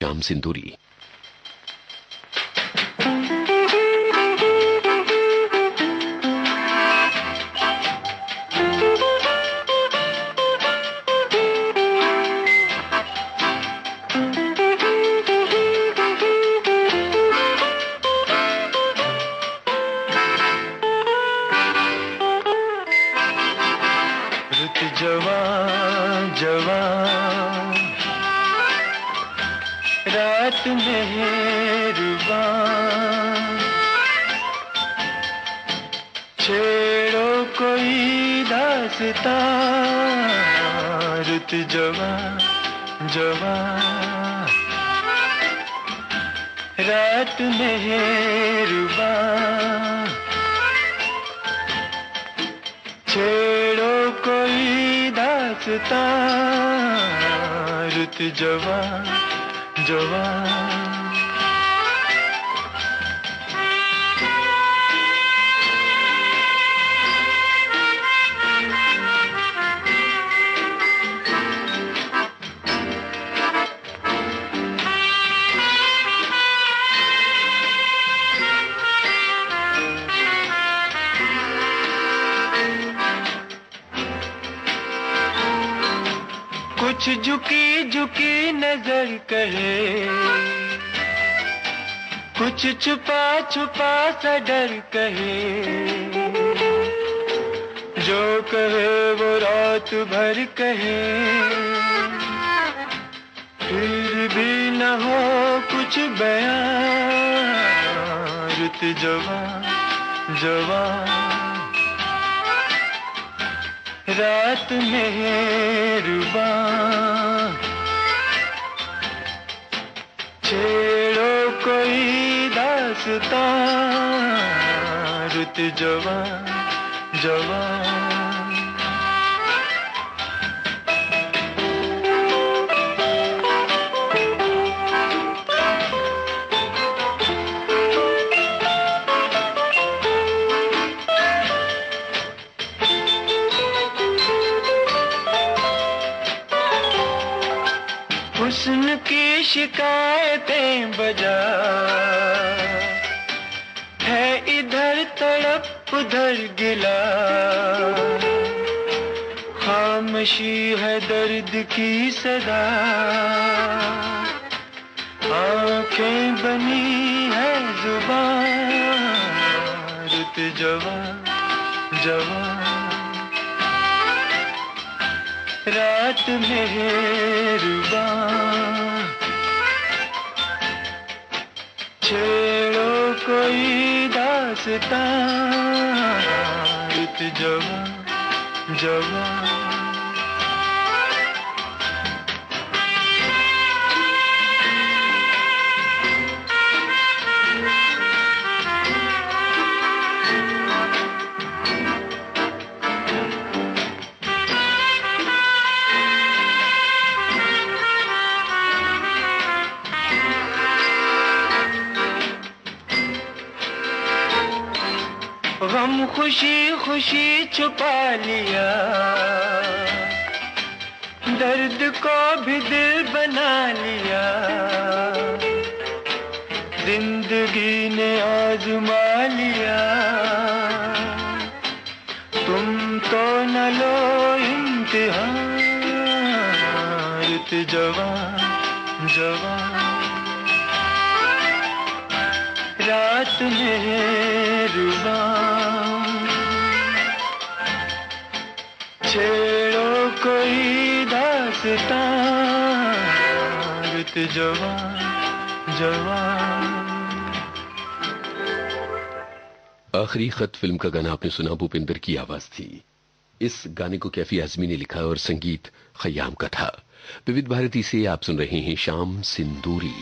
श्याम सिंदूरी। रुत जवान जवान रात मेहरबान, छेड़ो कोई दास्तां। रुत जवान जवान रात मेहरबान, छेड़ो कोई दास्तां। रुत जवान जवान। कुछ झुकी झुकी नजर कहे, कुछ छुपा छुपा सा डर कहे। जो कहे वो रात भर कहे, फिर भी न हो कुछ बयां। रुत जवान जवान रात मेहरबान, छेड़ो कोई दास्तां। रुत जवान जवान। हुस्न की शिकायतें बजा है, इधर तड़प उधर गिला। खामोशी है दर्द की सदा, आंखें बनी है जुबान। रुत जवान जवान रात मेहरबान, छेड़ो कोई दास्तां। रुत जवान जवान। गम खुशी खुशी छुपा लिया, दर्द को भी दिल बना लिया। जिंदगी ने आजमा लिया, तुम तो न लो इम्तिहान। रुत जवान जवान रात मेहरबान, छेड़ो कोई दास्तां। रुत जवान जवान। आखिरी खत फिल्म का गाना आपने सुना, भूपिंदर की आवाज थी। इस गाने को कैफी आजमी ने लिखा और संगीत खयाम का था। विविध भारती से आप सुन रहे हैं श्याम सिंदूरी।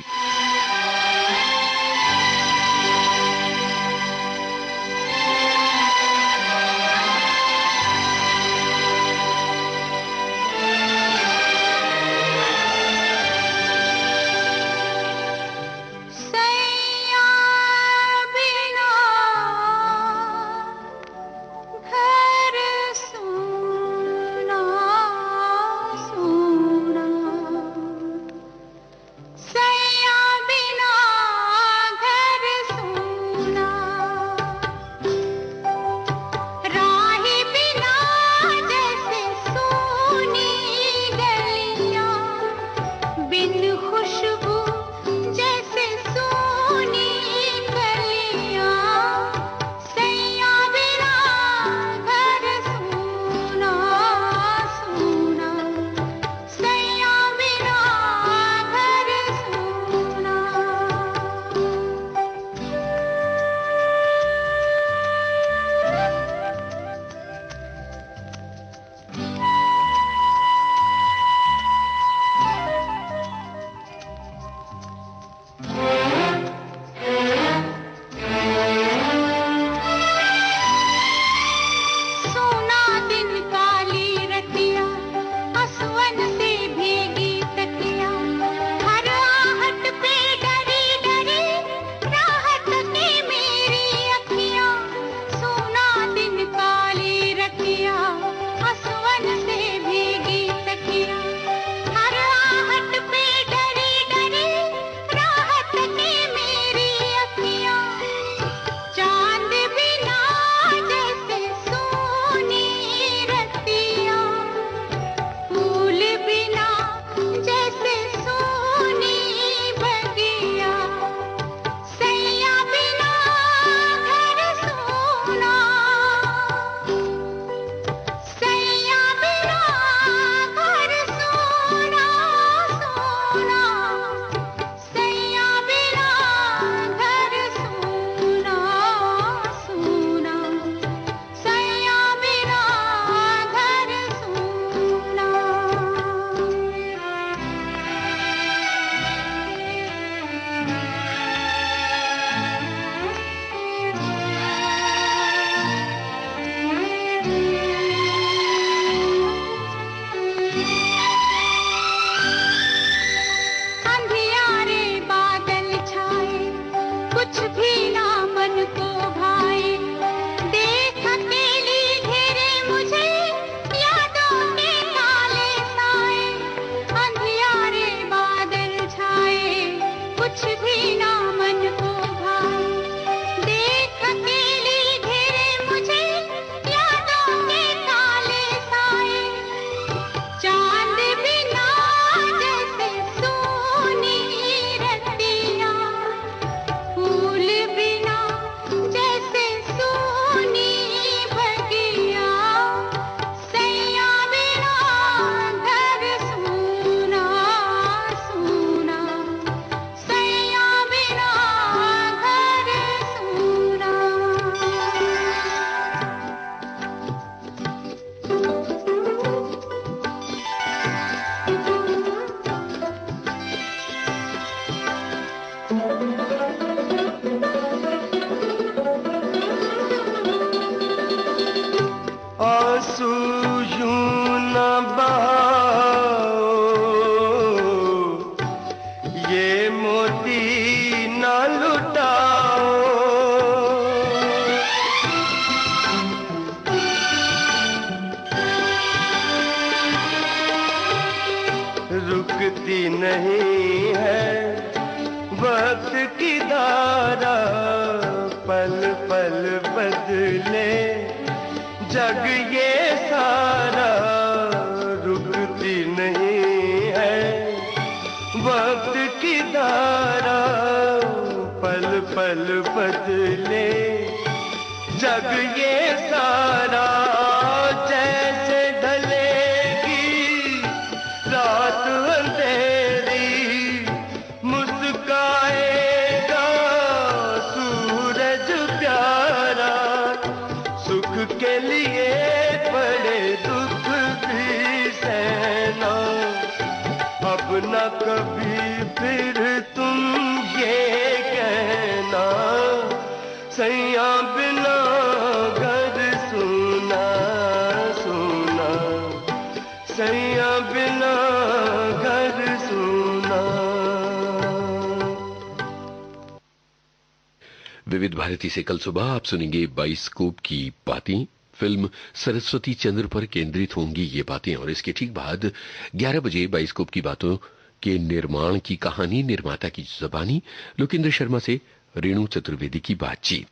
say विविध भारती से कल सुबह आप सुनेंगे बाइस्कोप की बातें। फिल्म सरस्वती चंद्र पर केंद्रित होंगी ये बातें और इसके ठीक बाद 11 बजे बाइस्कोप की बातों के निर्माण की कहानी, निर्माता की जुबानी, लोकेंद्र शर्मा से रेणु चतुर्वेदी की बातचीत।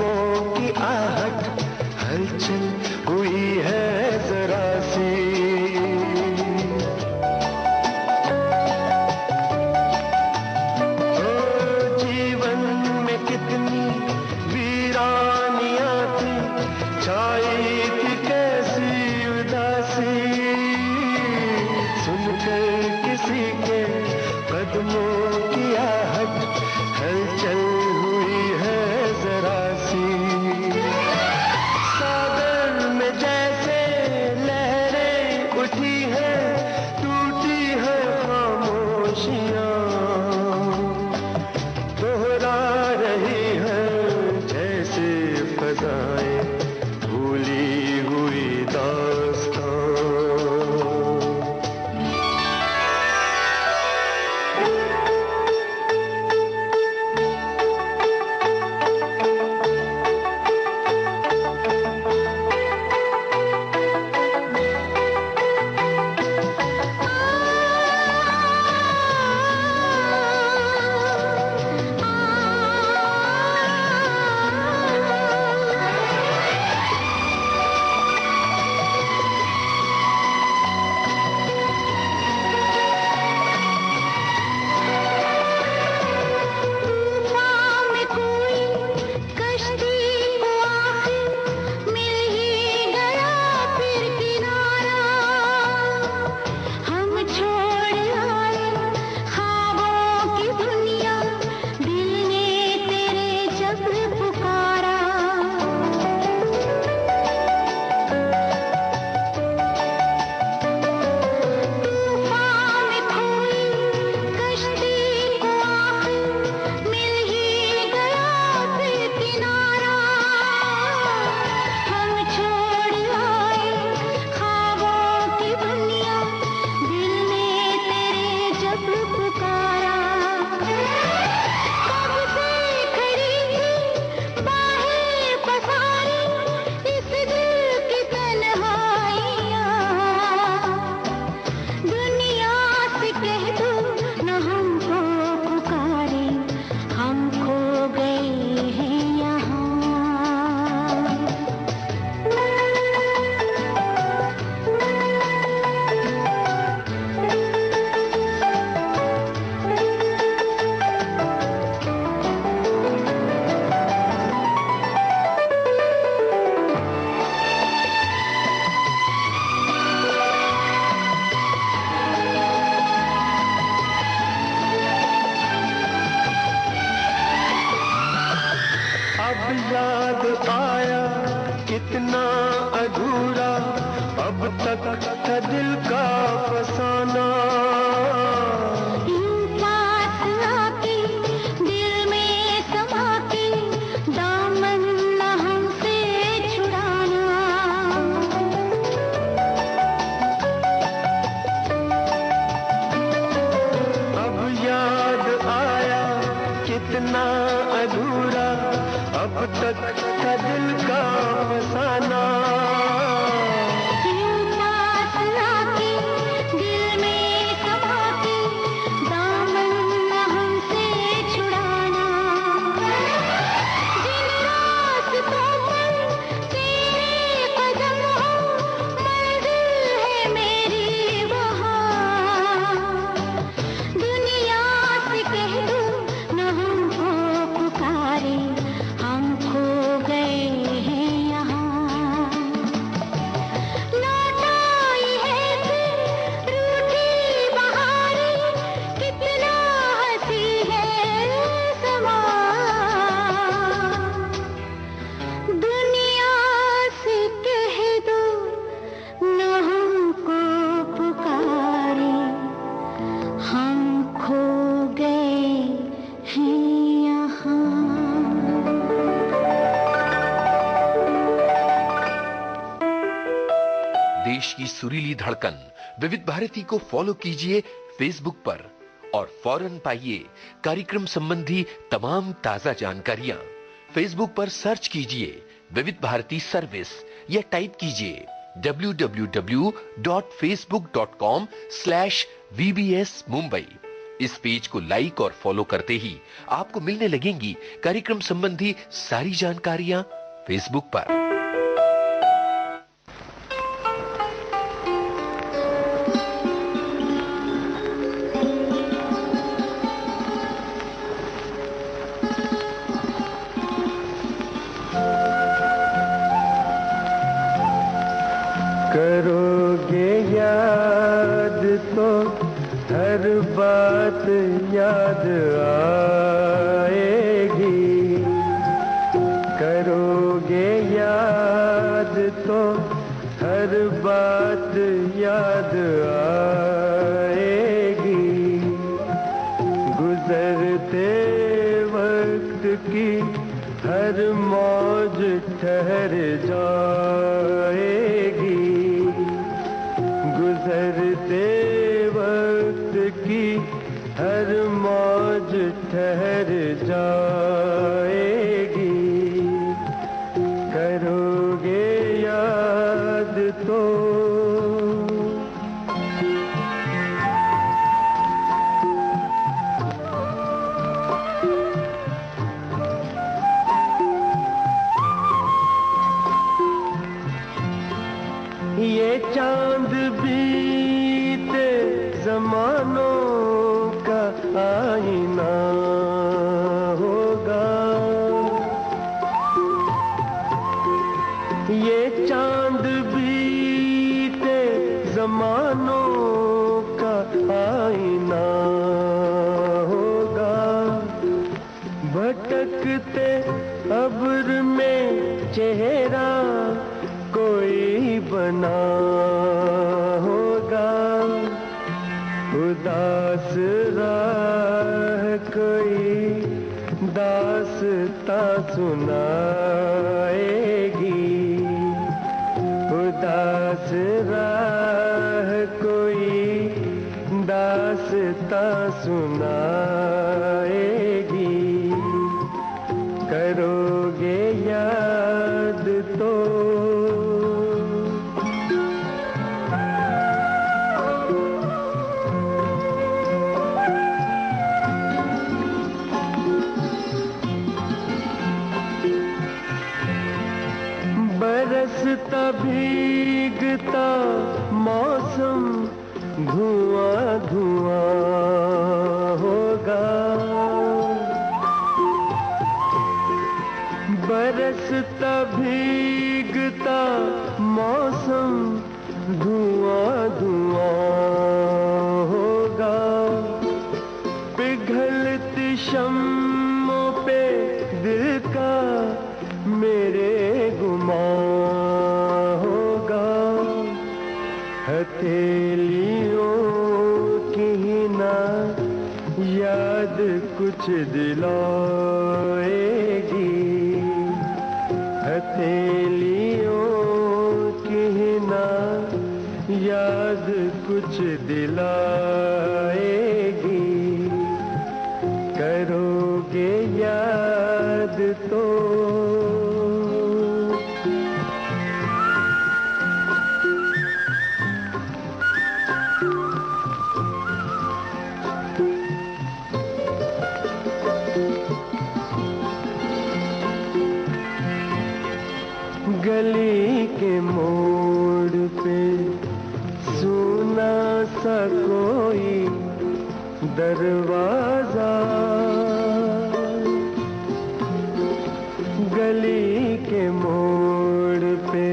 कदमों की आहट हलचल हुई है जरा सी। जीवन में कितनी वीरानियां थी, छाई थी कैसी उदासी। सुनकर किसी के कदमों की आहट हलचल हुई है जरा सी। सागर में जैसे लहरें उठी हैं, टूटी है खामोशियां, दोहरा रही है जैसे फजाएं भूली हुई दास्तां। याद आया कितना अधूरा अब तक था दिल का फसाना। यूं पास आके दिल में समा के दामन न हमसे छुड़ाना। अब याद आया कितना अधूरा अब तक था दिल का फसाना। यूं पास आके दिल में समा के दामन न हमसे छुड़ाना। जिन रास्तों पर तेरे कदम हो मंजिल है मेरी वहाँ। दुनिया से कह दो न हमको पुकारे, हम खो गए हैं यहाँ। लौट आई है फिर रूठी बहारें, कितना हंसी है समा। दुनिया से कह दो न हमको पुकारे, हम खो गए हैं यहाँ। देश की सुरीली धड़कन विविध भारती को फॉलो कीजिए फेसबुक पर और फौरन पाइए कार्यक्रम संबंधी तमाम ताजा जानकारियां। फेसबुक पर सर्च कीजिए विविध भारती सर्विस या टाइप कीजिए www.facebook.com/vbs Mumbai। इस पेज को लाइक और फॉलो करते ही आपको मिलने लगेंगी कार्यक्रम संबंधी सारी जानकारियां फेसबुक पर। करोगे याद तो हर बात याद आएगी। करोगे याद तो हर बात याद आएगी। गुजरते वक्त की हर मौज ठहर जाएगी। गुजरते वक्त की हर मौज ठहर जाएगी। करोगे याद तो ये चांद बीते जमानों का आईना होगा। ये चांद बीते जमानों का आईना होगा। भटकते अब्र में चेहरा कोई बना होगा। उदास राह कोई दास्तां सुनाएगी। उदास राह कोई दास्तां सुनाएगी। करोगे याद तो बरसता भीगता मौसम धुआं धुआं होगा। बरसता भीगता मौसम धुआं धुआं होगा। पिघलती शम्मों पे दिल का मेरे गुमां होगा। हथेलियों की ना याद कुछ दिलाएगी। हथेलियों की ना याद कुछ दिलाएगी। करोगे याद तो गली के मोड़ पे सुना सा कोई दरवाजा। गली के मोड़ पे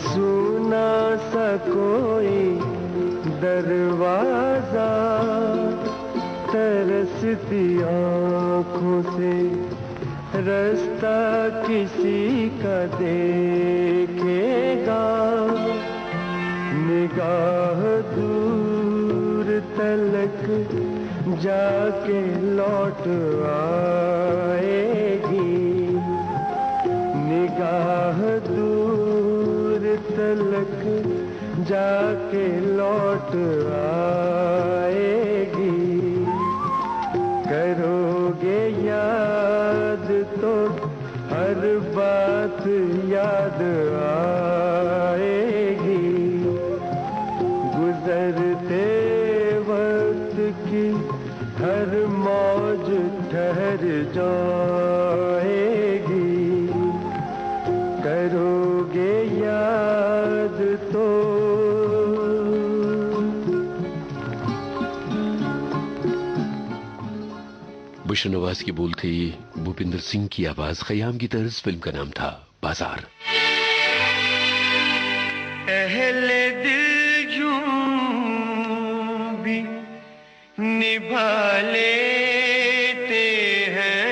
सुना सा कोई दरवाजा। तरसती आँखों से रास्ता किसी का देखेगा। निगाह दूर तलक जाके लौट आएगी। निगाह दूर तलक जाके लौट आएगी। करोगे याद तो हर बात याद आएगी। गुजरते वक्त की ठहर जाएगी, करोगे याद तो। बुशरा नवाज की बोल थे, भूपिंदर सिंह की आवाज, खयाम की तर्ज, फिल्म का नाम था बाजार। अहले दिल यूं भी निभा लेते हैं,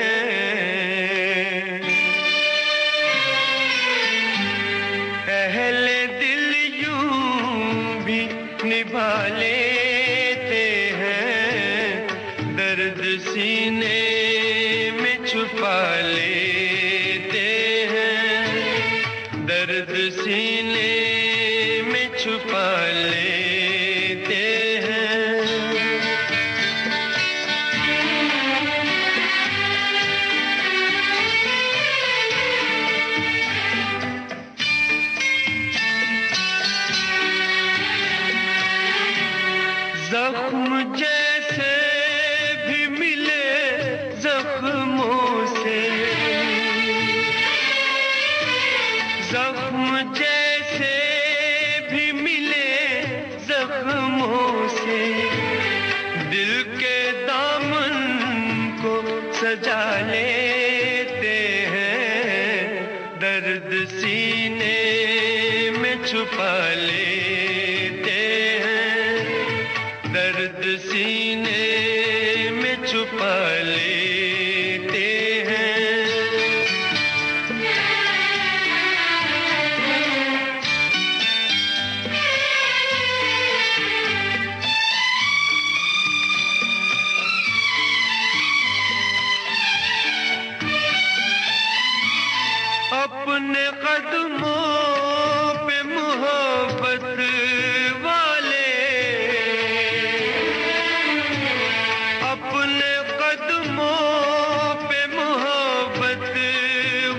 अहले दिल यूं भी निभा लेते हैं, दर्द सीने में छुपा लेते हैं, दर्द सीने में छुपा लेते हैं। जख्म जैसे भी मिले जख्मों से, जख्म जैसे भी मिले जख्मों से, दिल के दामन को सजा लेते हैं, दर्द सीने में छुपा लेते हैं, दर्द सीने में छुपा लेते हैं। अपने कदमों पे मोहब्बत वाले, अपने कदमों पे मोहब्बत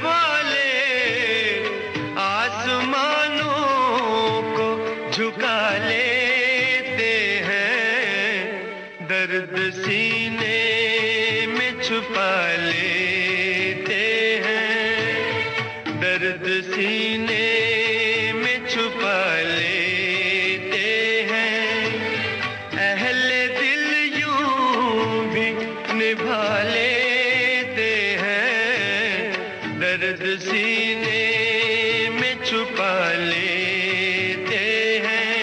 वाले, आसमानों को झुका लेते हैं, दर्द सीने में छुपा लेते हैं, दर्द सीने में छुपा लेते हैं। अहले दिल यूं भी निभा लेते हैं, दर्द सीने में छुपा लेते हैं,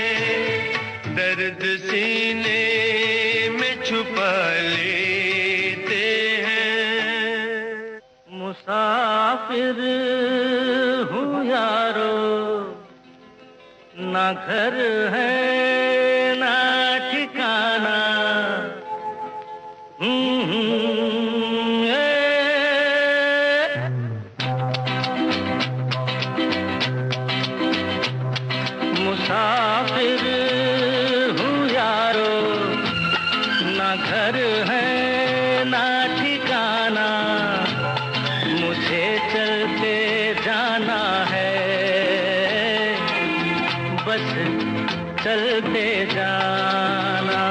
दर्द सीने में छुपा लेते हैं। मुसाफिर हूँ यारो, ना घर है ना ठिकाना, मुसाफिर हूँ यारो, ना घर है ना ठिकाना, मुझे चलते जाना है, बस चलते जाना।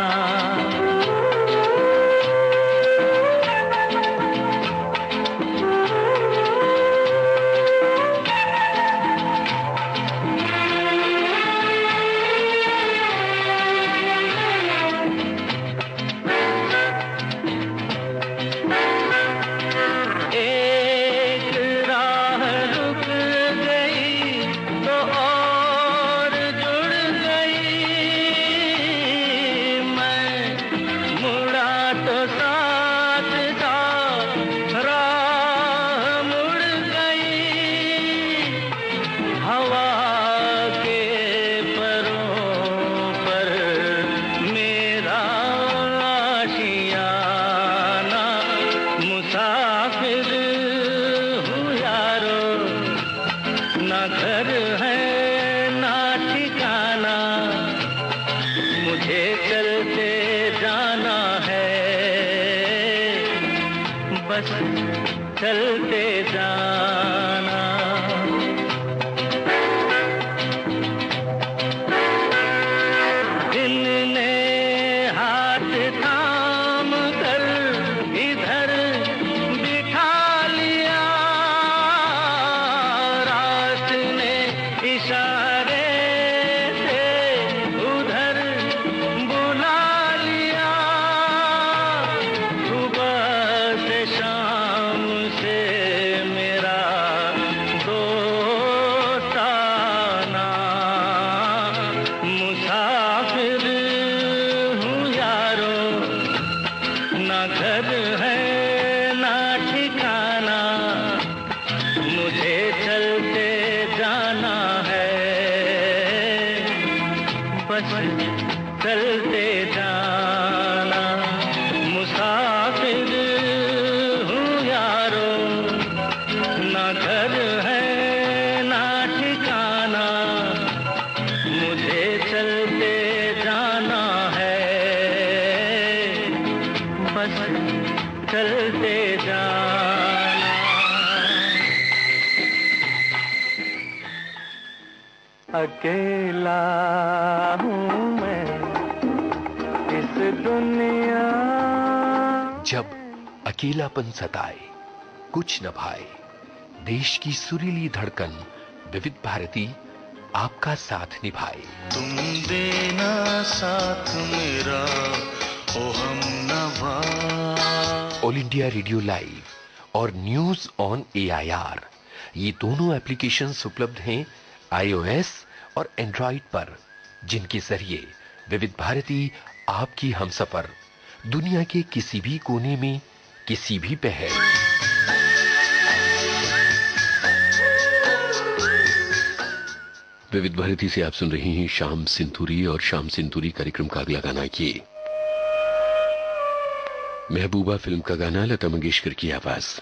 बस चलते जाना। दिल ने हाथ थाम कर इधर चलते जाना, मुसाफिर हूँ यारो, ना घर है ना ठिकाना, मुझे चलते जाना है, बस चलते जाना। अकेला हूँ मैं इस दुनिया। जब अकेलापन सताए, कुछ न भाए, देश की सुरीली धड़कन विविध भारती आपका साथ निभाए। तुम देना साथ मेरा ओ हमनवा। ऑल इंडिया रेडियो लाइव और न्यूज ऑन AIR, ये दोनों एप्लीकेशंस उपलब्ध हैं iOS और एंड्रॉइड पर, जिनके जरिए विविध भारती आपकी हमसफर दुनिया के किसी भी कोने में, किसी भी पहर। विविध भारती से आप सुन रहे हैं शाम सिंधूरी, और शाम सिंधूरी कार्यक्रम का अगला गाना ये महबूबा फिल्म का गाना, लता मंगेशकर की आवाज।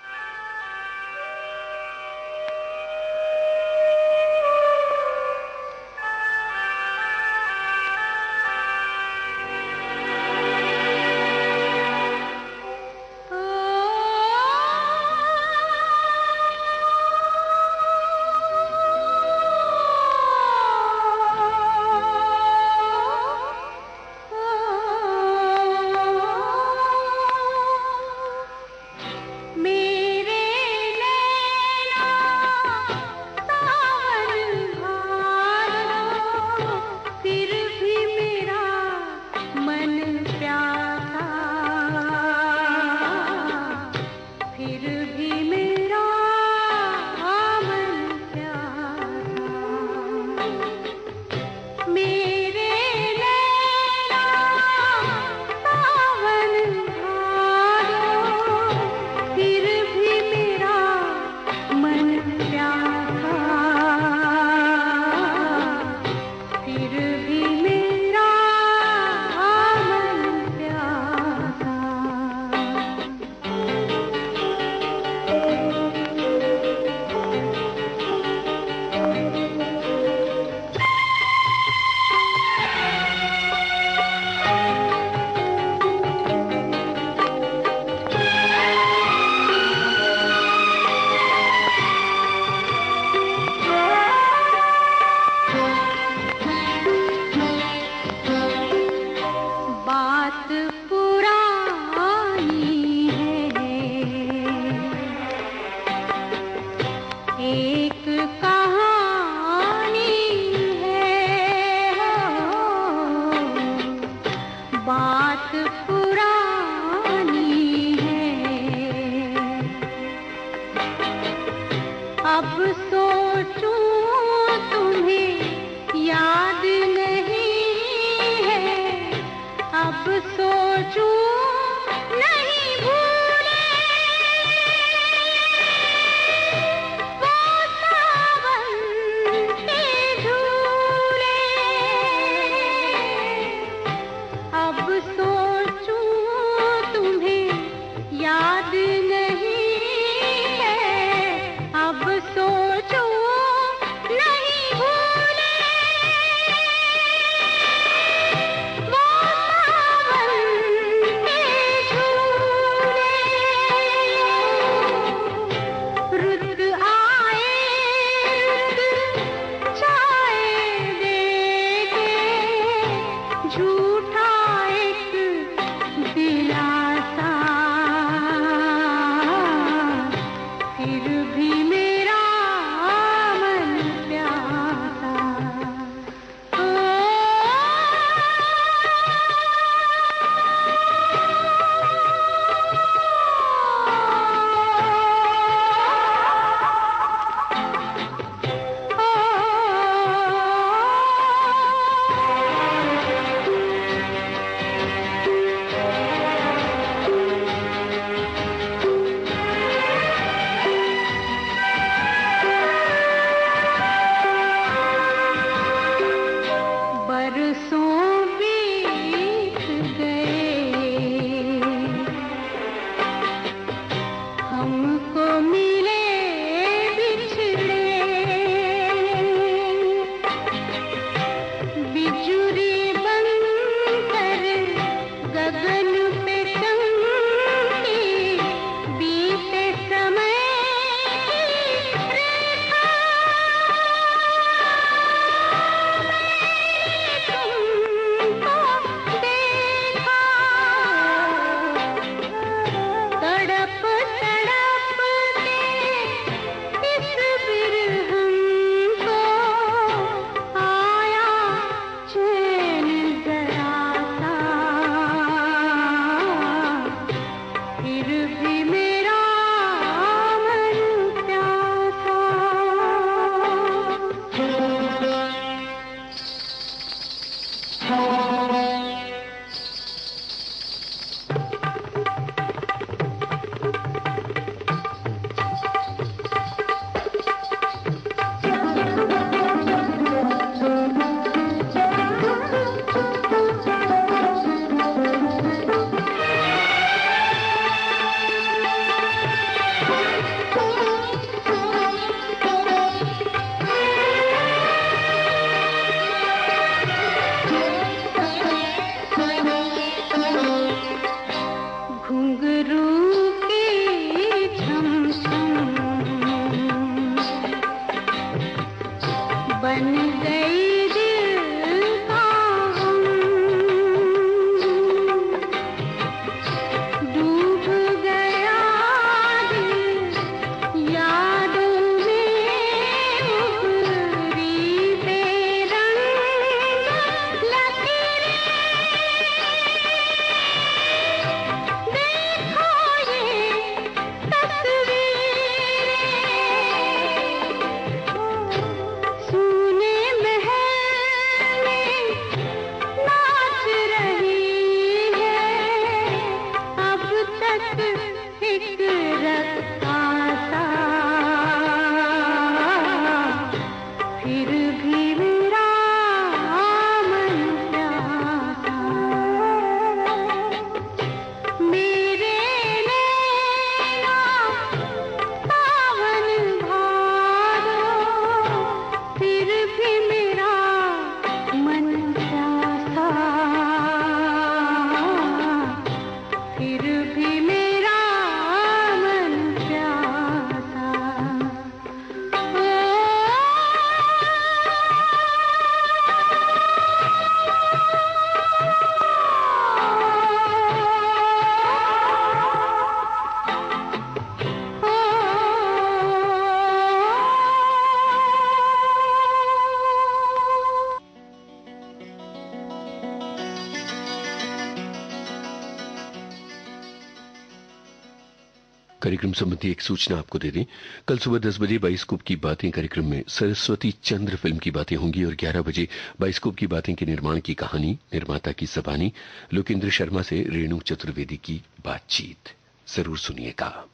कार्यक्रम संबंधी एक सूचना आपको दे दें। कल सुबह 10 बजे बाइस्कोप की बातें कार्यक्रम में सरस्वती चंद्र फिल्म की बातें होंगी और 11 बजे बाइस्कोप की बातें के निर्माण की कहानी, निर्माता की जबानी लोकेंद्र शर्मा से रेणु चतुर्वेदी की बातचीत जरूर सुनिएगा।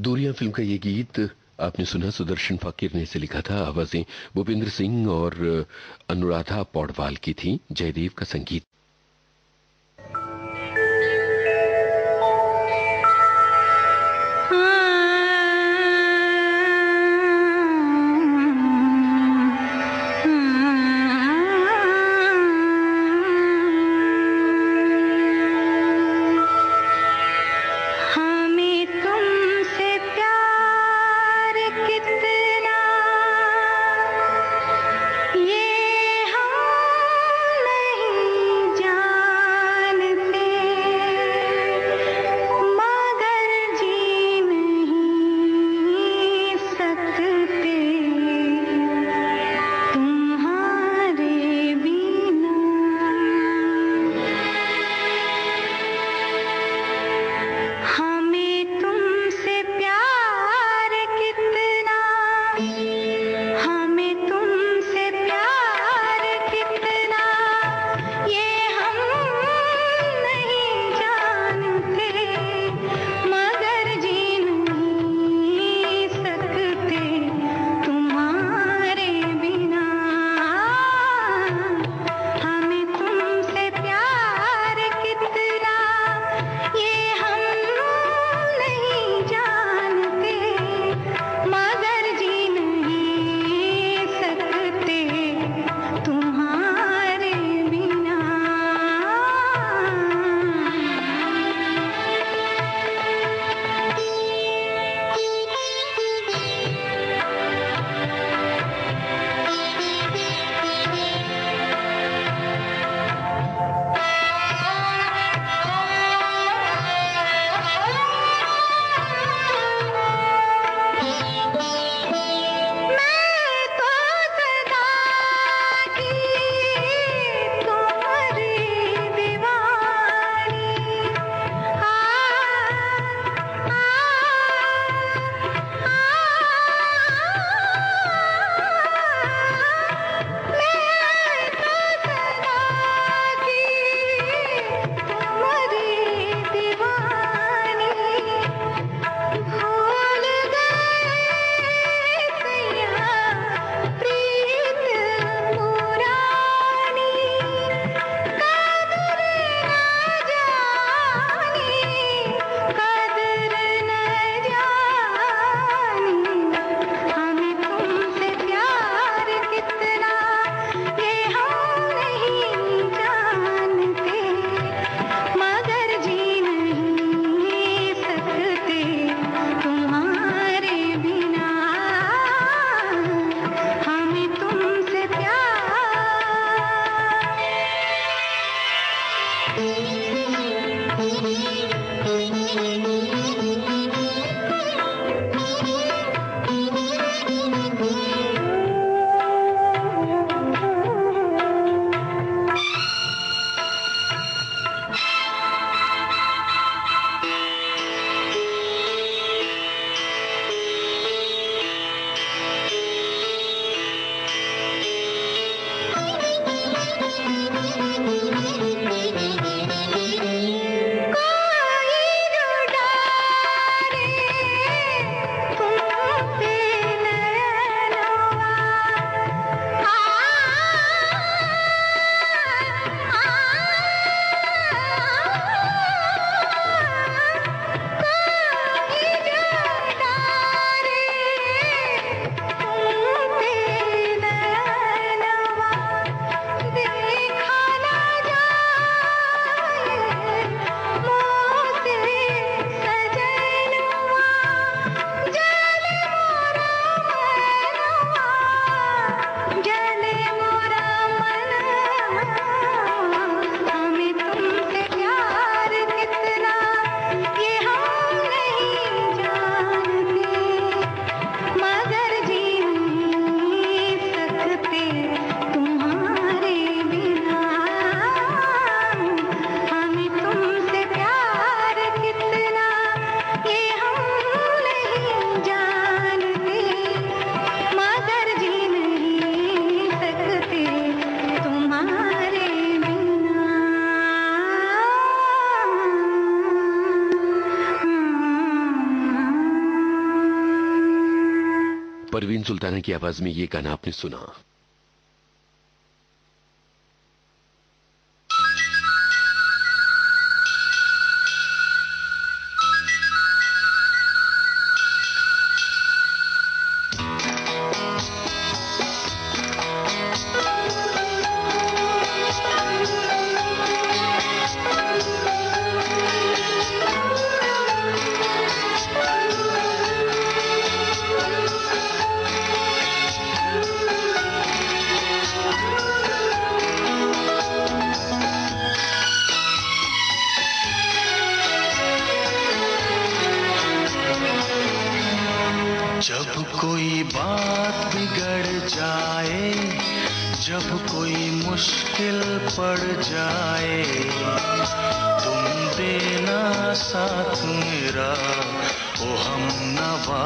दूरियां फिल्म का ये गीत आपने सुना, सुदर्शन फाकिर ने इसे लिखा था। आवाजें भूपेंद्र सिंह और अनुराधा पौडवाल की थी। जयदेव का संगीत। परवीन सुल्ताना की आवाज में ये गाना आपने सुना। जब कोई बात बिगड़ जाए, जब कोई मुश्किल पड़ जाए, तुम देना साथ मेरा ओ हमनवा।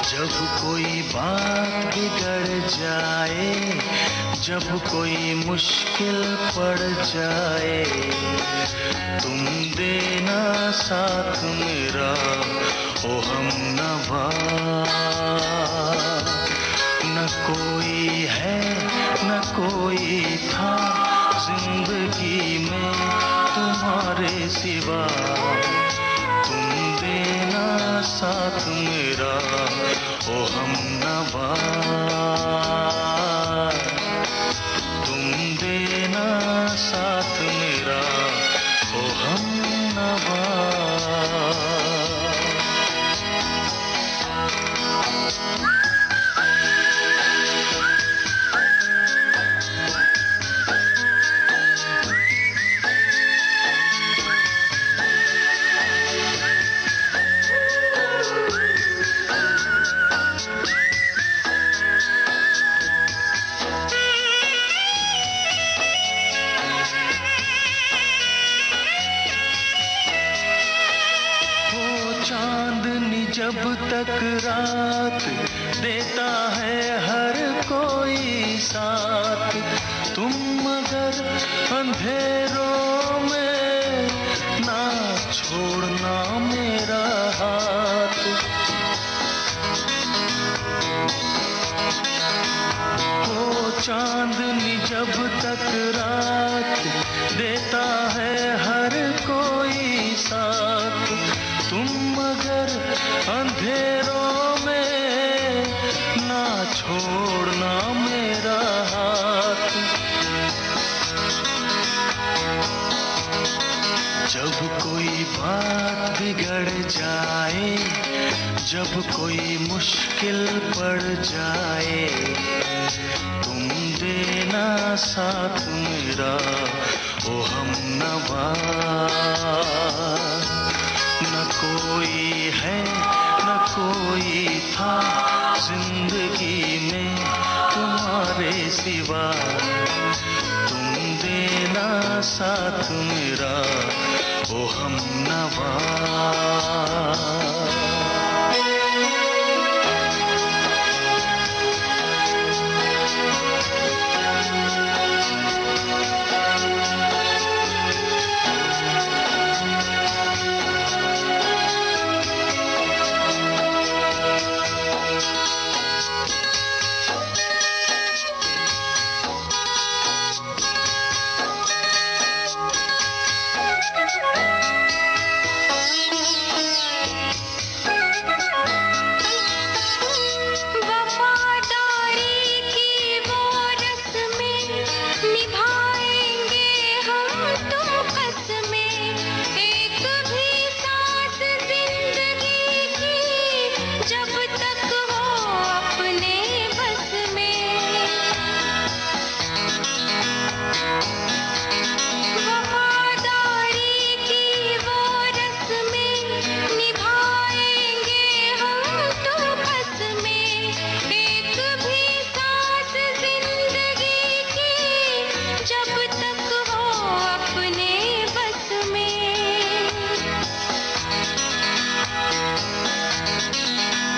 जब कोई बात बिगड़ जाए, जब कोई मुश्किल पड़ जाए, तुम देना साथ मेरा ओ हमनवा। न कोई है न कोई था जिंदगी में तुम्हारे सिवा, तुम देना साथ मेरा ओ हमनवा। तुम देना साथ मेरा ओ हमनवा। चांदनी जब तक रात देता है हर कोई साथ, तुम मगर अंधेरों में ना छोड़ना मेरा हाथ। ओ चांदनी जब तक रात देता है हर कोई साथ, तुम मगर अंधेरों में ना छोड़ना मेरा हाथ। जब कोई बात बिगड़ जाए, जब कोई मुश्किल पड़ जाए, तुम देना साथ मेरा ओ हमनवा। न कोई है न कोई था जिंदगी में तुम्हारे सिवा, तुम देना साथ मेरा ओ हमनवा।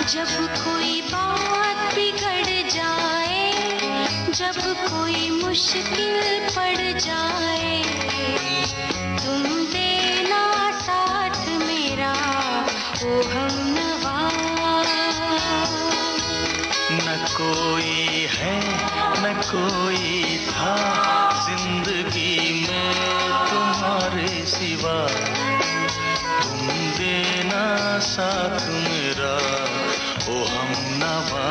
जब कोई बात बिगड़ जाए, जब कोई मुश्किल पड़ जाए, तुम देना साथ मेरा ओ हमनवा। कोई था जिंदगी में तुम्हारे सिवा, तुम देना साथ मेरा ओ हमनवा।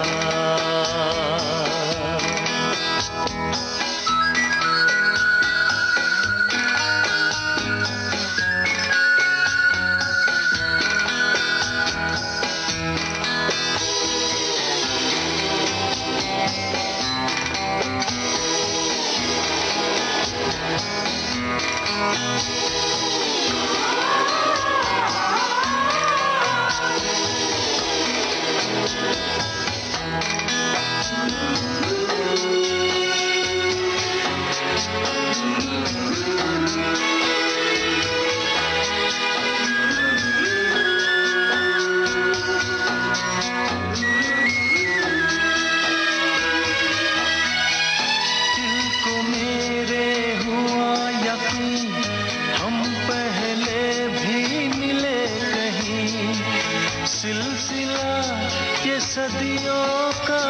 सदियों का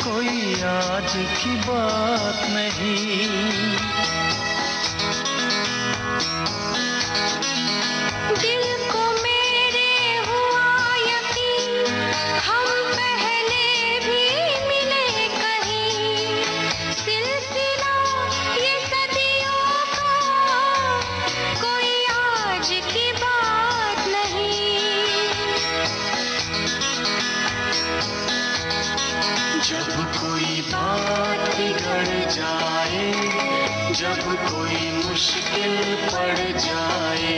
कोई आज की बात नहीं। दिल को मेरे हुआ यकीन, हम पहले भी मिले कहीं। सिलसिला ये सदियों का कोई आज की बात नहीं। जब कोई बात बिगड़ जाए, जब कोई मुश्किल पड़ जाए,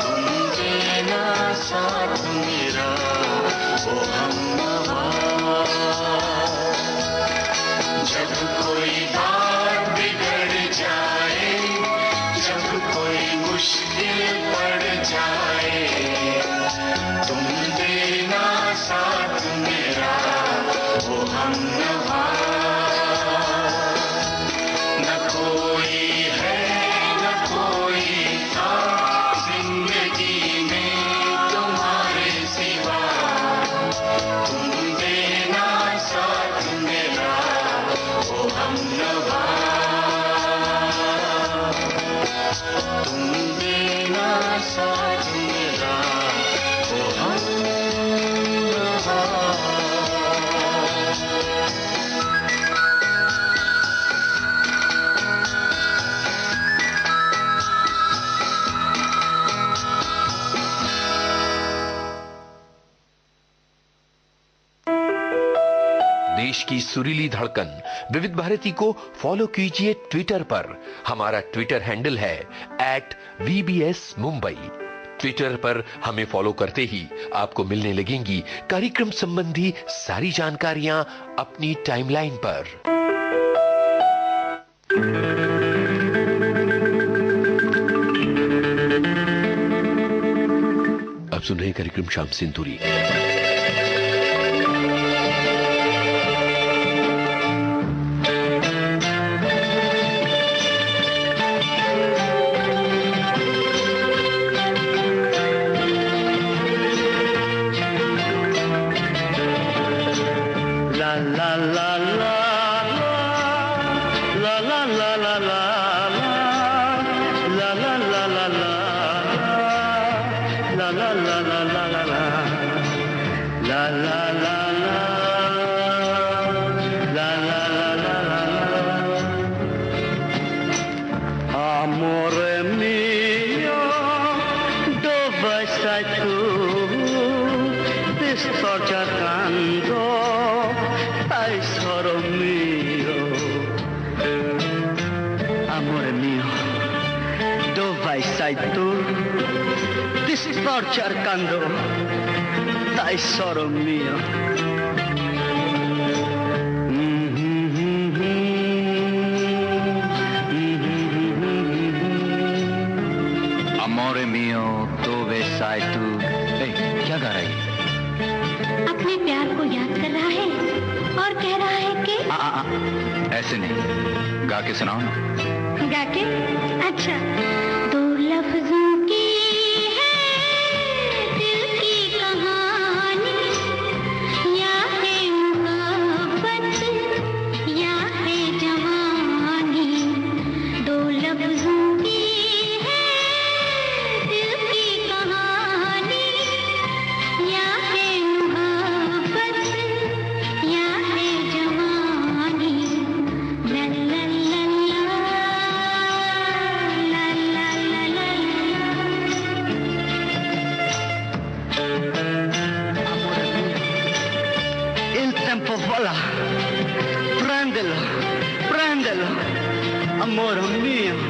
तुम देना साथ मेरा ओ हमनवा। जब कोई बात बिगड़ जाए, जब कोई मुश्किल पड़ जाए, तुम देना साथ मेरा ओ हमनवा। न कोई है न कोई था जिंदगी में तुम्हारे सिवा, तुम देना साथ मेरा ओ हमनवा। तुम देना साथ मेरा ओ हमनवा। देश की सुरीली धड़कन विविध भारती को फॉलो कीजिए ट्विटर पर। हमारा ट्विटर हैंडल है @VBS Mumbai। ट्विटर पर हमें फॉलो करते ही आपको मिलने लगेंगी कार्यक्रम संबंधी सारी जानकारियां अपनी टाइमलाइन पर। अब सुन रहे कार्यक्रम शाम सिंदूरी। Cercando, dai solo mio. Amore mio, dove sei tu? क्या गा रही है? अपने प्यार को याद कर रहा है और कह रहा है कि ऐसे नहीं, गा के सुनाओ ना। गा के? अच्छा, दो लफ्जों की मोर मियां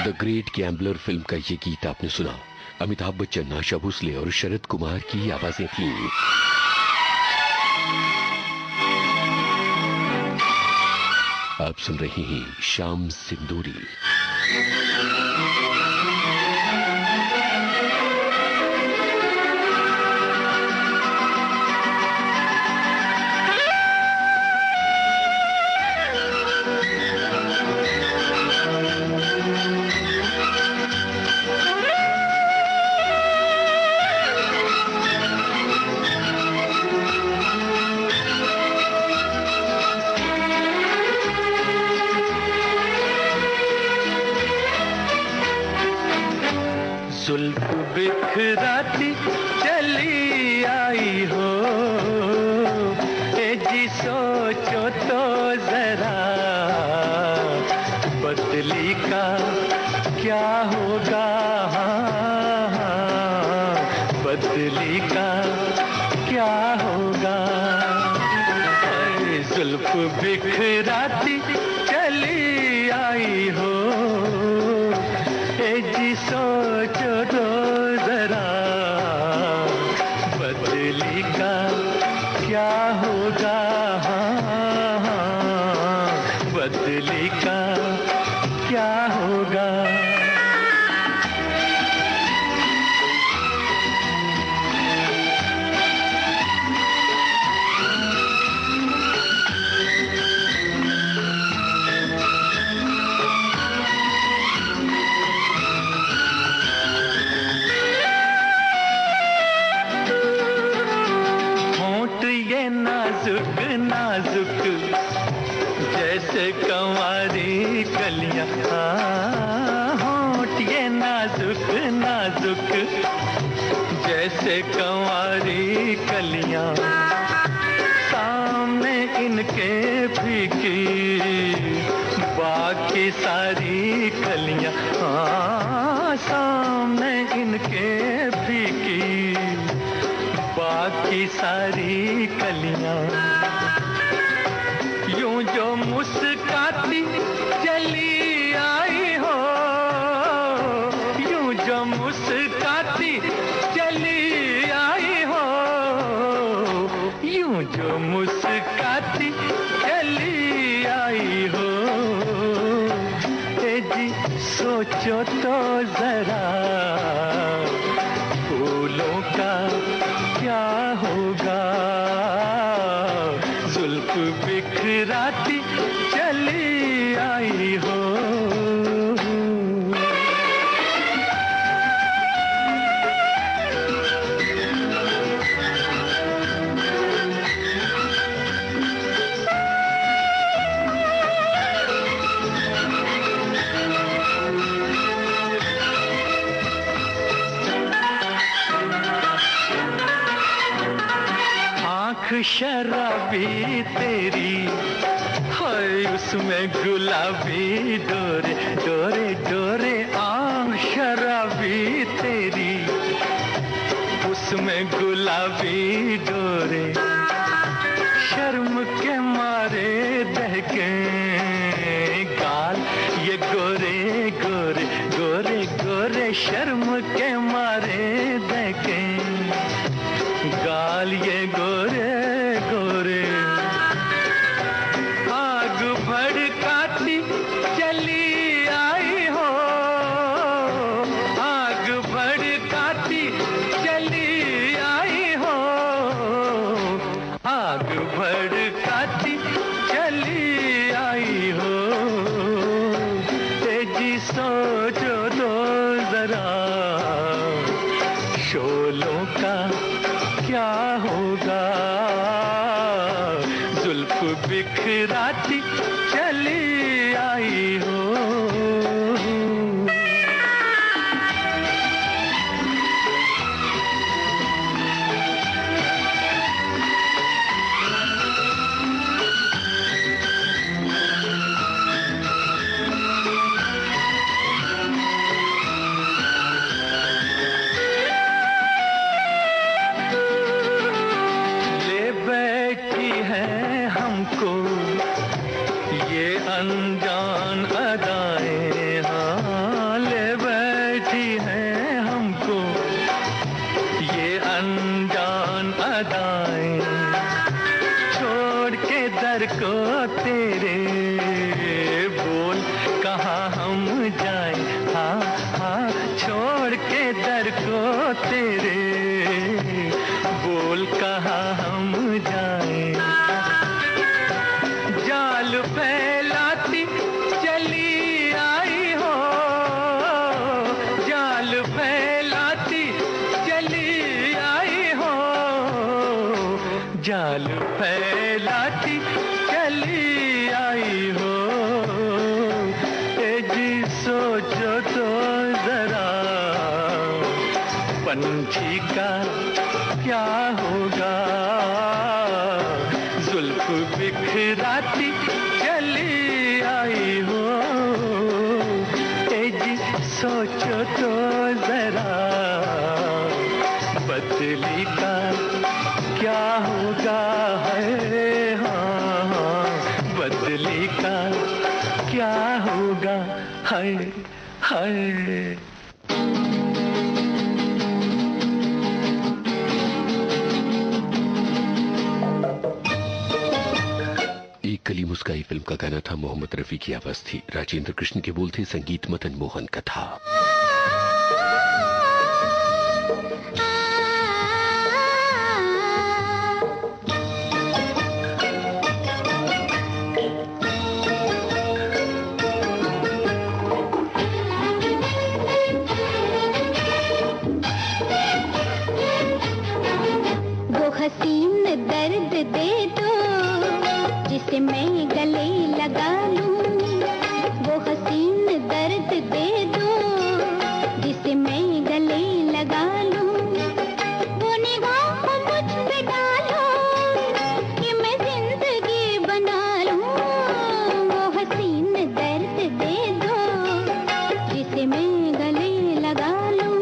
द ग्रेट गैम्बलर फिल्म का ये गीत आपने सुना। अमिताभ बच्चन, आशा भोसले और शरद कुमार की आवाजें थीं। आप सुन रहे हैं शाम सिंदूरी। जुल्फ बिखराती चली आई हो, ए जी सोचो तो जरा, बदली का क्या होगा। बदली का क्या होगा। जुल्फ बिखराती चली आई हो, ए जी सोचो तो जरा बदली का क्या होगा। हाँ, हाँ, बदली का क्या होगा। नाजुक नाजुक जैसे कंवारी कलियां, होंठ ये नाजुक नाजुक जैसे कंवारी कलियां, सामने इनके फीकी बाकी सारी कलियां। सामने इनके फीकी बाकी सारी कलियां, यूं जो मुस्काती चली आई हो, यूं जो मुस्काती चली आई हो, यूं जो मुस्काती चली आई हो। ए जी सोचो तो जरा फूलों का क्या होगा। जुल्फ बिखराती चली आई हो। शराबी तेरी है, उसमें गुलाबी डोरे डोरे डोरे। आँख शराबी तेरी उसमें गुलाबी डोरे, शर्म के मारे दहके गाल ये गोरे गोरे गोरे गोरे। शर्म के मारे दहके गाल ये गोरे गोरे। आग भड़काती चली आई हो, आग भड़काती चली आई हो, आग भड़काती चली आई हो। तेजी सोचो तो जरा शोलों का क्या होगा। जुल्फ बिखराती चली आई हो। ये अनजान अदाएं, हाँ ले बैठी हैं हमको ये अनजान अदाएं। छोड़ के दर को तेरे बोल कहाँ हम जाएं। हाँ हाँ छोड़ के दर को तेरे बोल कहाँ हम जाएं। जाल फैलाती चली आई हो, जाल फैलाती चली आई हो, जाल फैलाती चली आई हो। ए जी सोचो तो जरा पंछी का क्या होगा। जुल्फ बिखराती चली आई हो। ए जी सोचो तो जरा बदली का क्या होगा है, हाँ हाँ बदली का क्या होगा है, है। कली मुस्काई फिल्म का गाना था, मोहम्मद रफी की आवाज थी, राजेंद्र कृष्ण के बोल थे, संगीत मदन मोहन का था। वो हसीन दर्द दे दो जिसे मैं गले लगा लूं, वो हसीन दर्द दे दो जिसे मैं गले लगा लूं, वो निगाह मुझ पे डालो कि मैं जिंदगी बना लूं, वो हसीन दर्द दे दो जिसे मैं गले लगा लूं।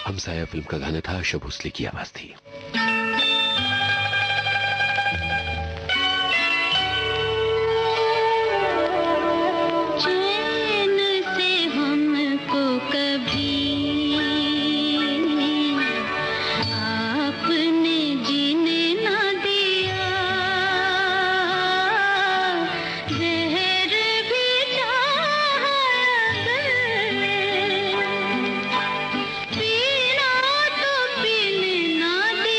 हमसाया फिल्म का गाना था, आशा भोसले की आवाज थी। पीना तो पीने ना दे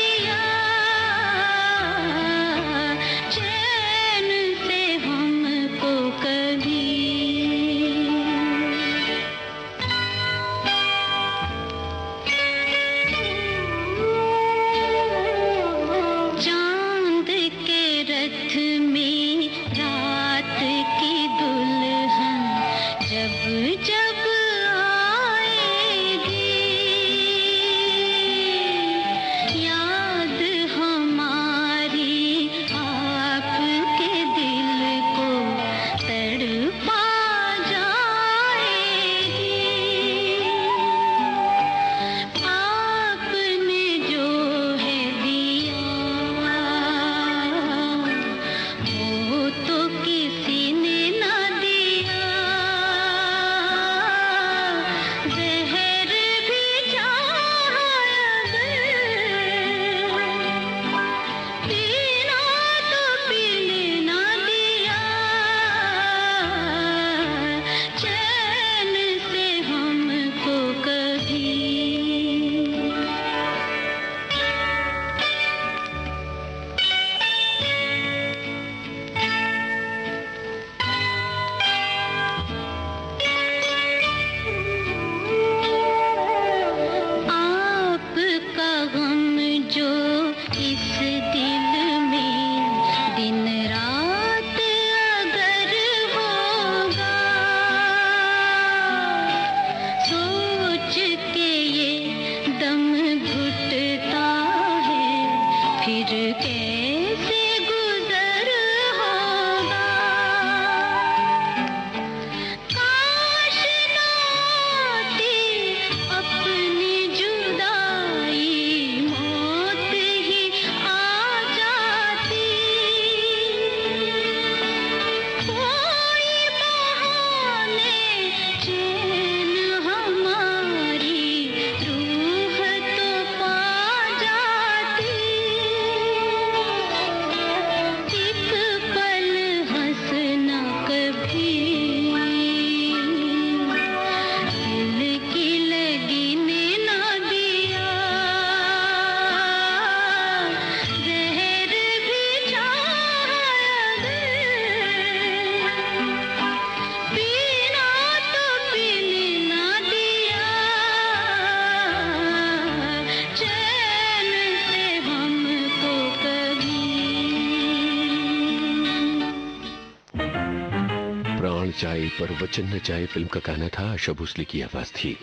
जाए पर वचन न जाए फिल्म का गाना था, आशा भोसले की आवाज थी।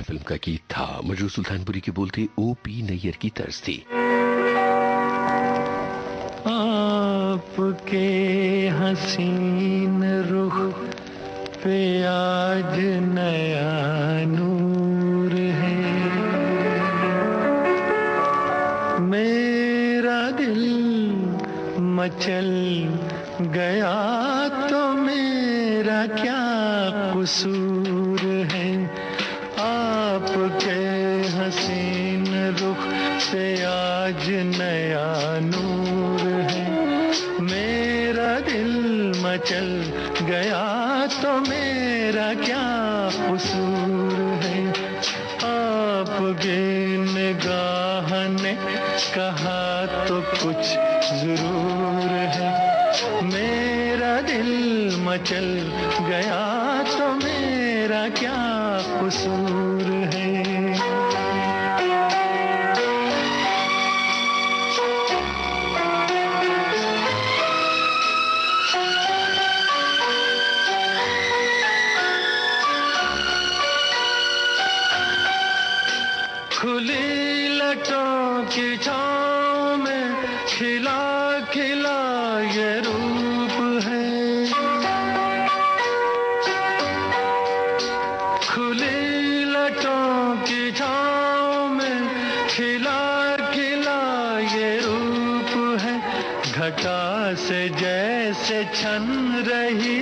फिल्म का गीत था। मजरू सुल्तानपुरी की बोलती ओपी नैयर की तर्ज थी। आपके हसीन रुख पे आज नया नूर है, मेरा दिल मचल गया तो मेरा क्या कसूर है। आपके हसीन रुख पे आज नया नूर है, मेरा दिल मचल गया तो मेरा क्या कसूर है। आपके निगाह ने कहा तो कुछ जरूर है, मेरा दिल मचल गया तो मेरा क्या कसूर है। खुली लटों की छाँव में खिला खिला ये रूप है, खुली घटा से जैसे छन रही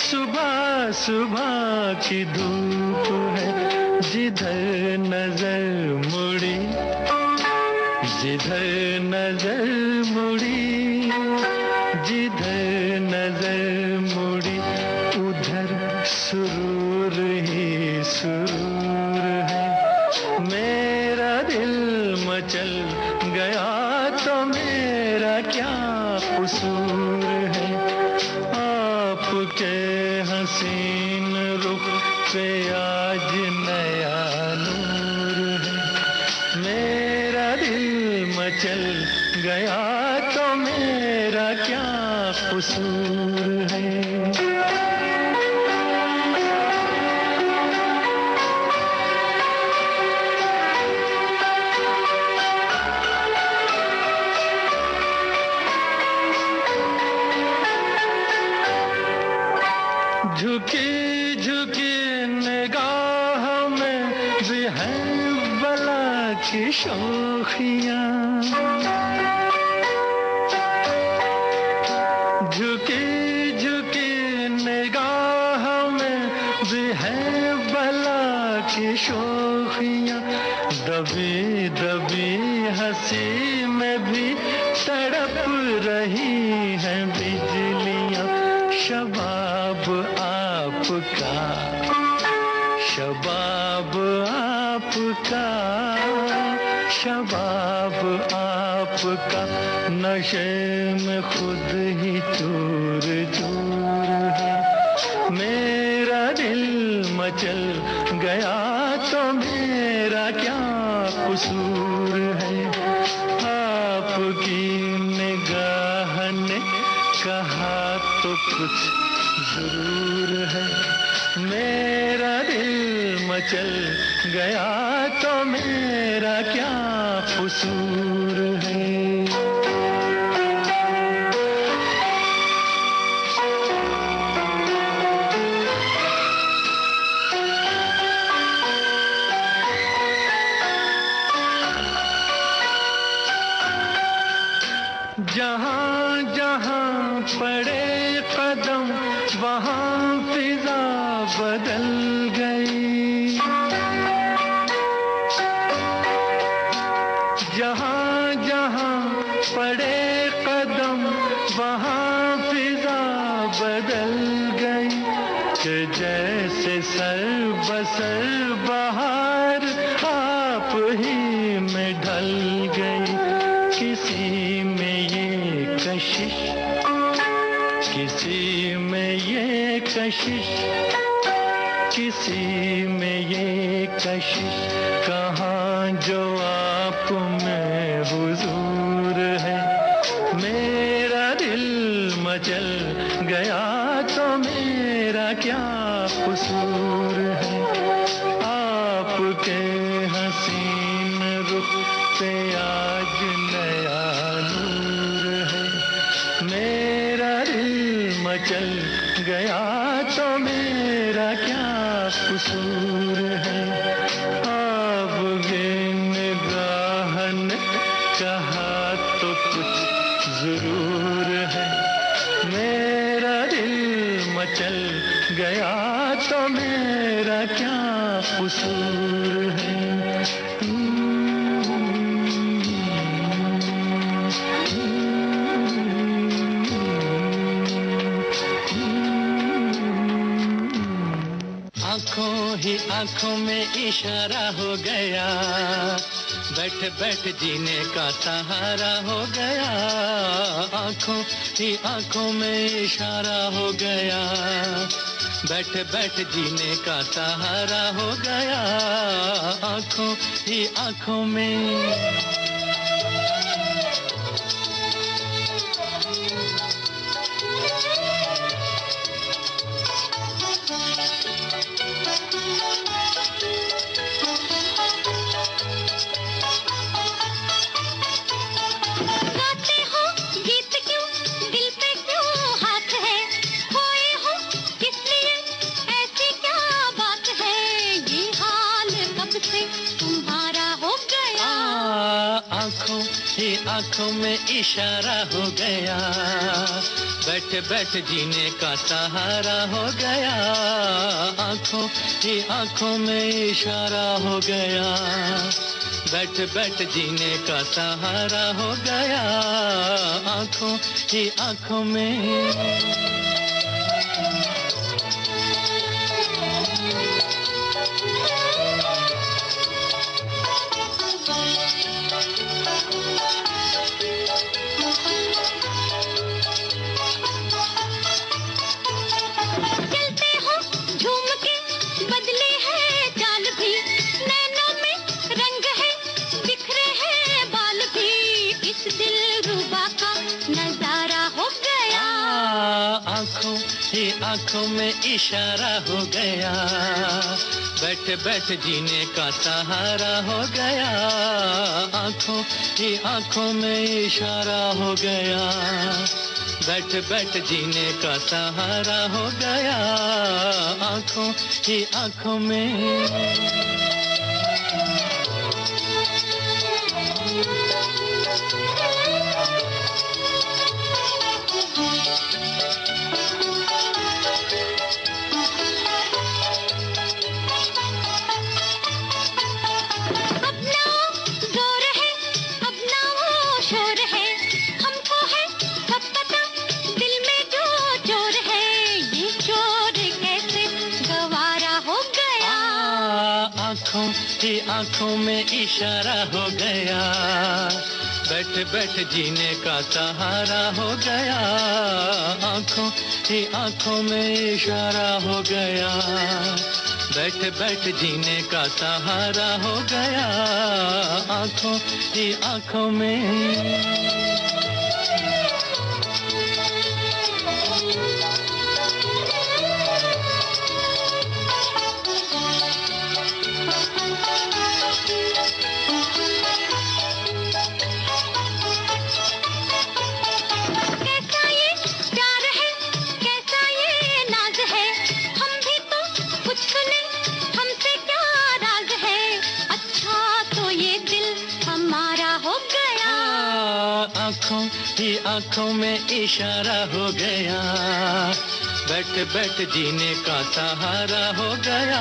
सुबह सुबह की धूप है। जिधर नजर मुड़ी, जिधर नजर मुड़ी, जिधर नजर मुड़ी, उधर सुरूर ही सुरूर है। मेरा दिल मचल गया तो मेरा क्या कसूर है। आपके हसीन रुख पे आज नया नूर है। मेरा दिल मचल गया तो मेरा क्या कसूर है। झुकी झुकी निगाह में भी है बला की शोखियाँ। झुकी झुकी निगाह में भी है बला की शोखियाँ। दबी दबी हंसी में भी तड़प रही हैं बिजलियाँ। शबाब आपका, शबाब आपका, शबाब आपका नशे में खुद ही चूर चूर है। मेरा दिल मचल गया तो मेरा क्या कसूर है। आपकी निगाह ने कहा तो कुछ जरूर है। मेरा दिल मचल गया तो मेरा क्या कसूर है। जहाँ जहाँ पड़े कदम वहाँ फिजा बदल गई। जहाँ जहाँ पड़े कदम वहाँ फिजा बदल गई। कि जैसे सर बसर बहार आप ही में ढल गई। किसी में ये कशिश, किसी में ये कशिश, किसी में ये कशिश, कहाँ जो आप में हुजूर है। मेरा दिल मचल गया तो मेरा क्या कसूर है। आपके हसीन रुख पे आज नया नूर है। मेरा दिल मचल गया तो मेरा क्या कसूर है। आपकी निगाह ने कहा तो कुछ जरूर है। मेरा दिल मचल गया तो मेरा क्या कसूर है। आँखों ही आँखों में इशारा हो गया। बैठ बैठ जीने का सहारा हो गया। आँखों ही आँखों में इशारा हो गया। बैठ बैठ जीने का सहारा हो गया। आँखों ही आँखों में ही आंखों में इशारा हो गया, बैठ बैठ जीने का सहारा हो गया, आंखों ही आंखों में इशारा हो गया, बैठ बैठ जीने का सहारा हो गया, आंखों ही आंखों में। आंखों में इशारा हो गया, बैठ बैठ जीने का सहारा हो गया, आंखों ही आंखों में इशारा हो गया, बैठ बैठ जीने का सहारा हो गया, आंखों ही आंखों में। आंखों में इशारा हो गया, बैठ बैठ जीने का सहारा हो गया, आंखों ही आंखों में इशारा हो गया, बैठ बैठ जीने का सहारा हो गया, आंखों ही आंखों में। आंखों में इशारा हो गया, बैठ बैठ जीने का सहारा हो गया,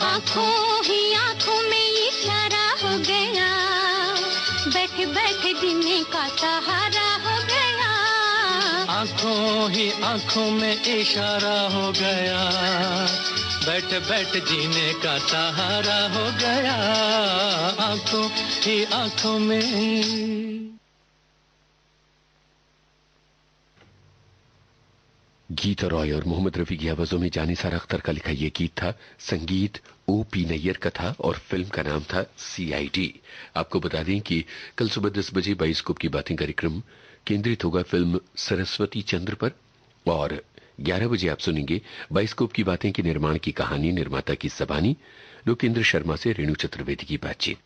आंखों ही आंखों में इशारा हो गया, बैठ बैठ जीने का सहारा हो गया, आंखों ही आंखों में इशारा हो गया, बैठ बैठ जीने का सहारा हो गया, आंखों ही आंखों में। गीता रॉय और मोहम्मद रफी की आवाजों में जानिसार अख्तर का लिखा यह गीत था। संगीत O.P. नैयर का था और फिल्म का नाम था CID। आपको बता दें कि कल सुबह 10 बजे बाइस्कोप की बातें कार्यक्रम केंद्रित होगा फिल्म सरस्वती चंद्र पर, और 11 बजे आप सुनेंगे बाइस्कोप की बातें के निर्माण की कहानी, निर्माता की ज़बानी, लोकेंद्र शर्मा से रेणु चतुर्वेदी की बातचीत।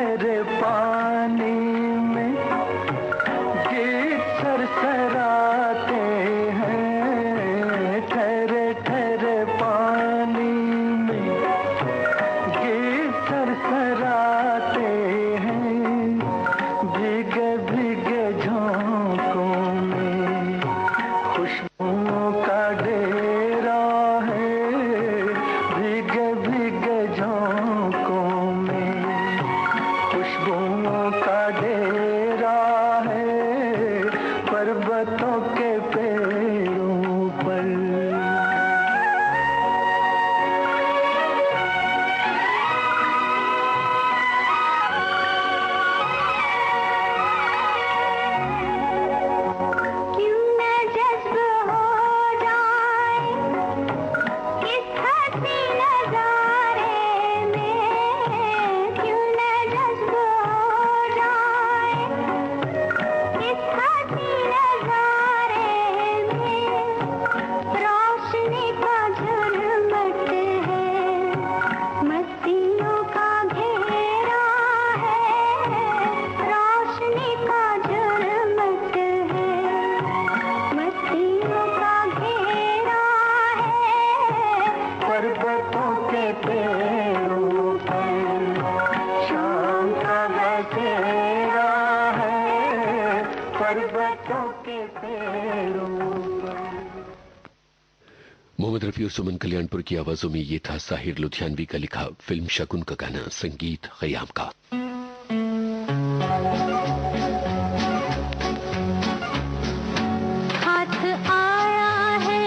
ठहरे पानी में गीत सरसराते हैं, ठहरे ठहरे पानी में गीत सरसराते हैं, भीगे भीगे झोंकों में खुशबुओं का डेरा है, भीगे भीगे झोंकों में खुशबुओं का डेरा है, पर्वतों के पेड़ों पर। क्यों न जज्ब हो जाए इस हंसी नजारे में, क्यों न जज्ब हो जाए इस हंसी नजारे में, रोशनी का झुरमुट है, मस्तियों का घेरा है, रोशनी का झुरमुट है, मस्तियों का घेरा है, पर्वतों के पेड़ों पर शाम का बसेरा है, पर्वतों के पेड़ों पर। मोहम्मद रफी और सुमन कल्याणपुर की आवाजों में ये था साहिर लुधियानवी का लिखा फिल्म शगुन का गाना, संगीत खयाम का। हाथ आया है,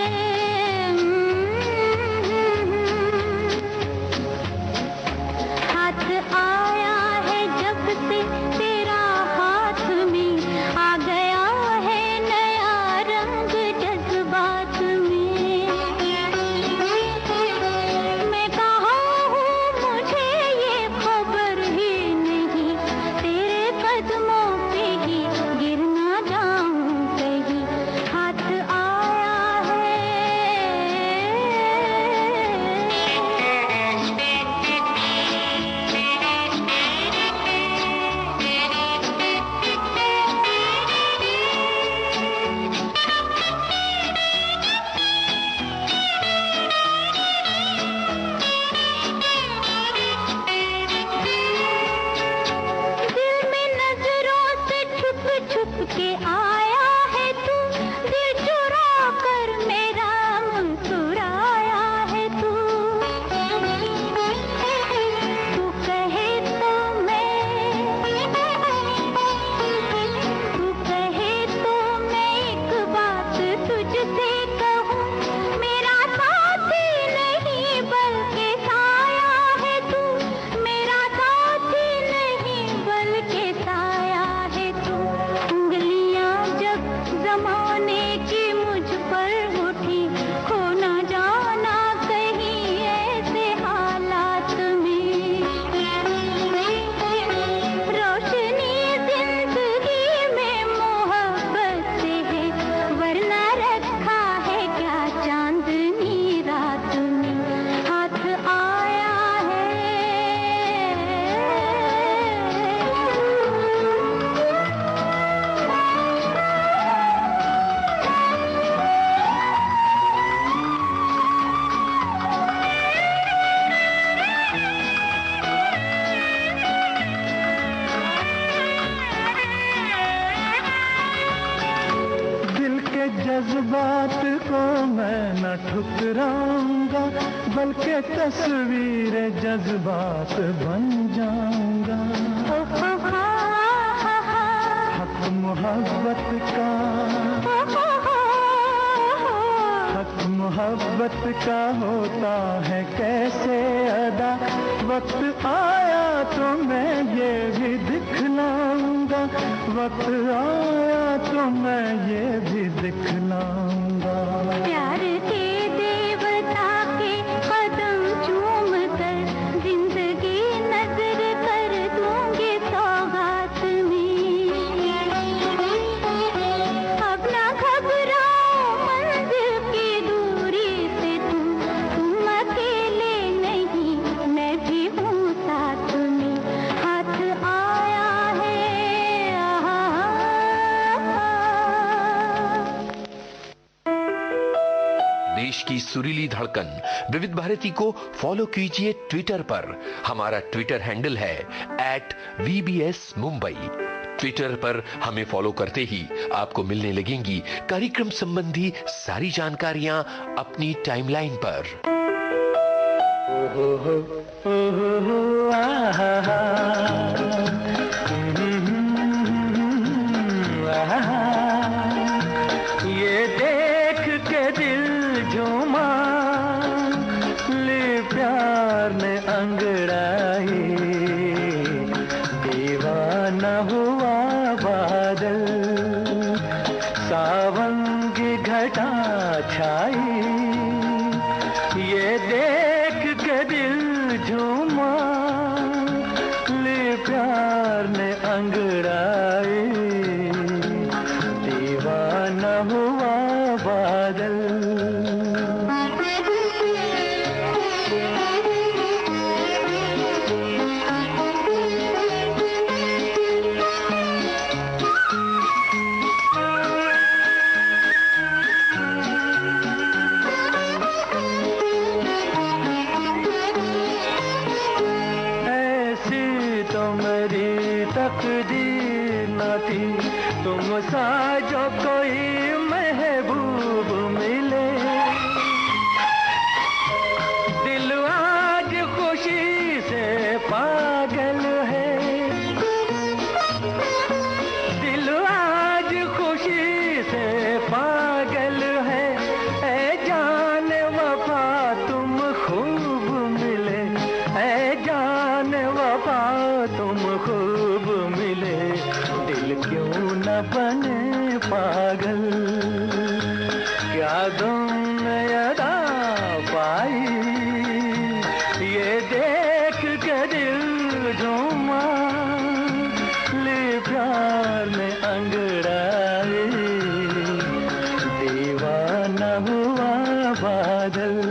हाथ आया है जब से तेरा हाथ में, आ गया है नया रंग जज्बात में। मैं कहाँ हूँ मुझे ये खबर ही नहीं, तेरे कदमों पे ही गिर ना जाऊं कहीं। हाथ आया है, दिल में नजरों से छुप छुप के आया है तू, दिल चुरा कर मेरा मुस्कुराया है तू। तू कहे तो मैं एक बात तुझसे कहूँ, मेरा साथी नहीं बल्कि साया है तू, मेरा साथी नहीं बल्कि साया है तू। उंगलियां जब जमाने की मुझ पर उठी, खो ना जाना कहीं ऐसे हालात में। रोशनी जिंदगी में मोहब्बत से है, वरना रखा है क्या चांदनी रात में। हाथ आया है, दिल के जज्बात को मैं न ठुकराऊंगा, बल्कि तस्वीर जज्बात बन जाऊंगा। हक मोहब्बत का, हक मोहब्बत का होता है कैसे अदा, वक्त आया तो मैं ये भी दिखलाऊंगा, वक्त आया तो मैं ये भी दिखलाऊंगा। प्यार के देवता के कदम चूम कर जिंदगी नजर कर दूंगी सौगात में। अब ना घबराओ मंजिल की दूरी से तुम अकेले नहीं, मैं भी हूँ साथ में। हाथ देश की सुरीली धड़कन विविध भारती को फॉलो कीजिए ट्विटर पर। हमारा ट्विटर हैंडल है @VBS Mumbai। ट्विटर पर हमें फॉलो करते ही आपको मिलने लगेंगी कार्यक्रम संबंधी सारी जानकारियां अपनी टाइमलाइन पर। ये देख के दिल झूमा, ले प्यार ने अंगड़ाई, दीवाना हुआ बादल, सावन की घटा छाई। ये देख के दिल झूमा, ले प्यार ने अंगड़ाई, दीवाना हुआ बादल। तकदीर न थी तुम सा जो कोई महबूब मिले, दिल आज खुशी से पागल है, दिल आज खुशी से पागल है। ऐ जान वफा तुम खूब मिले, ऐ जान वफा तुम खूब मिले, दिल क्यों न बने पागल। क्या तुमने अदा पाई, ये देख के दिल झूमा, ले प्यार ने अंगड़ाई, दीवाना हुआ बादल।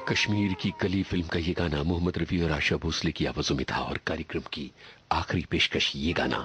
कश्मीर की कली फिल्म का ये गाना मोहम्मद रफी और आशा भोसले की आवाजों में था और कार्यक्रम की आखिरी पेशकश ये गाना।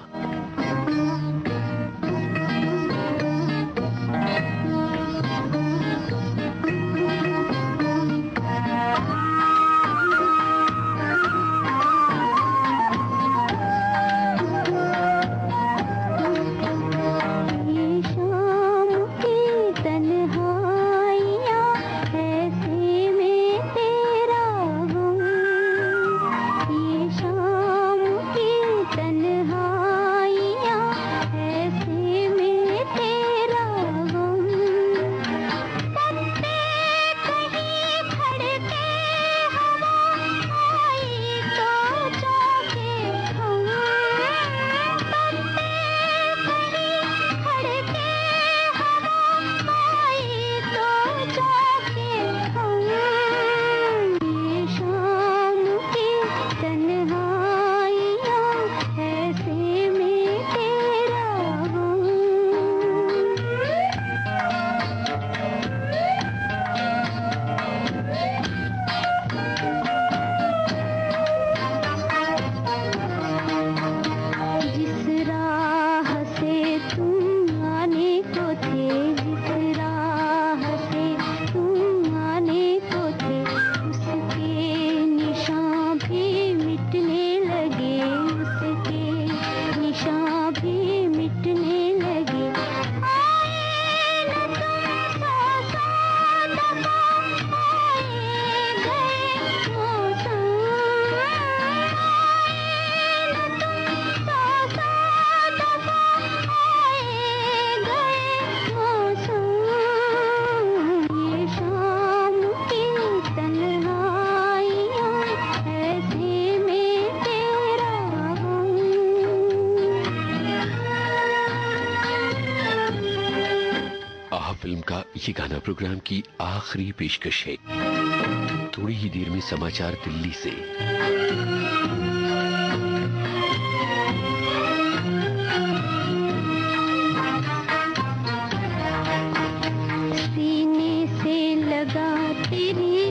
शाम की तन्हाई ये गाना प्रोग्राम की आखिरी पेशकश है। थोड़ी ही देर में समाचार दिल्ली से। सीने से लगा तेरी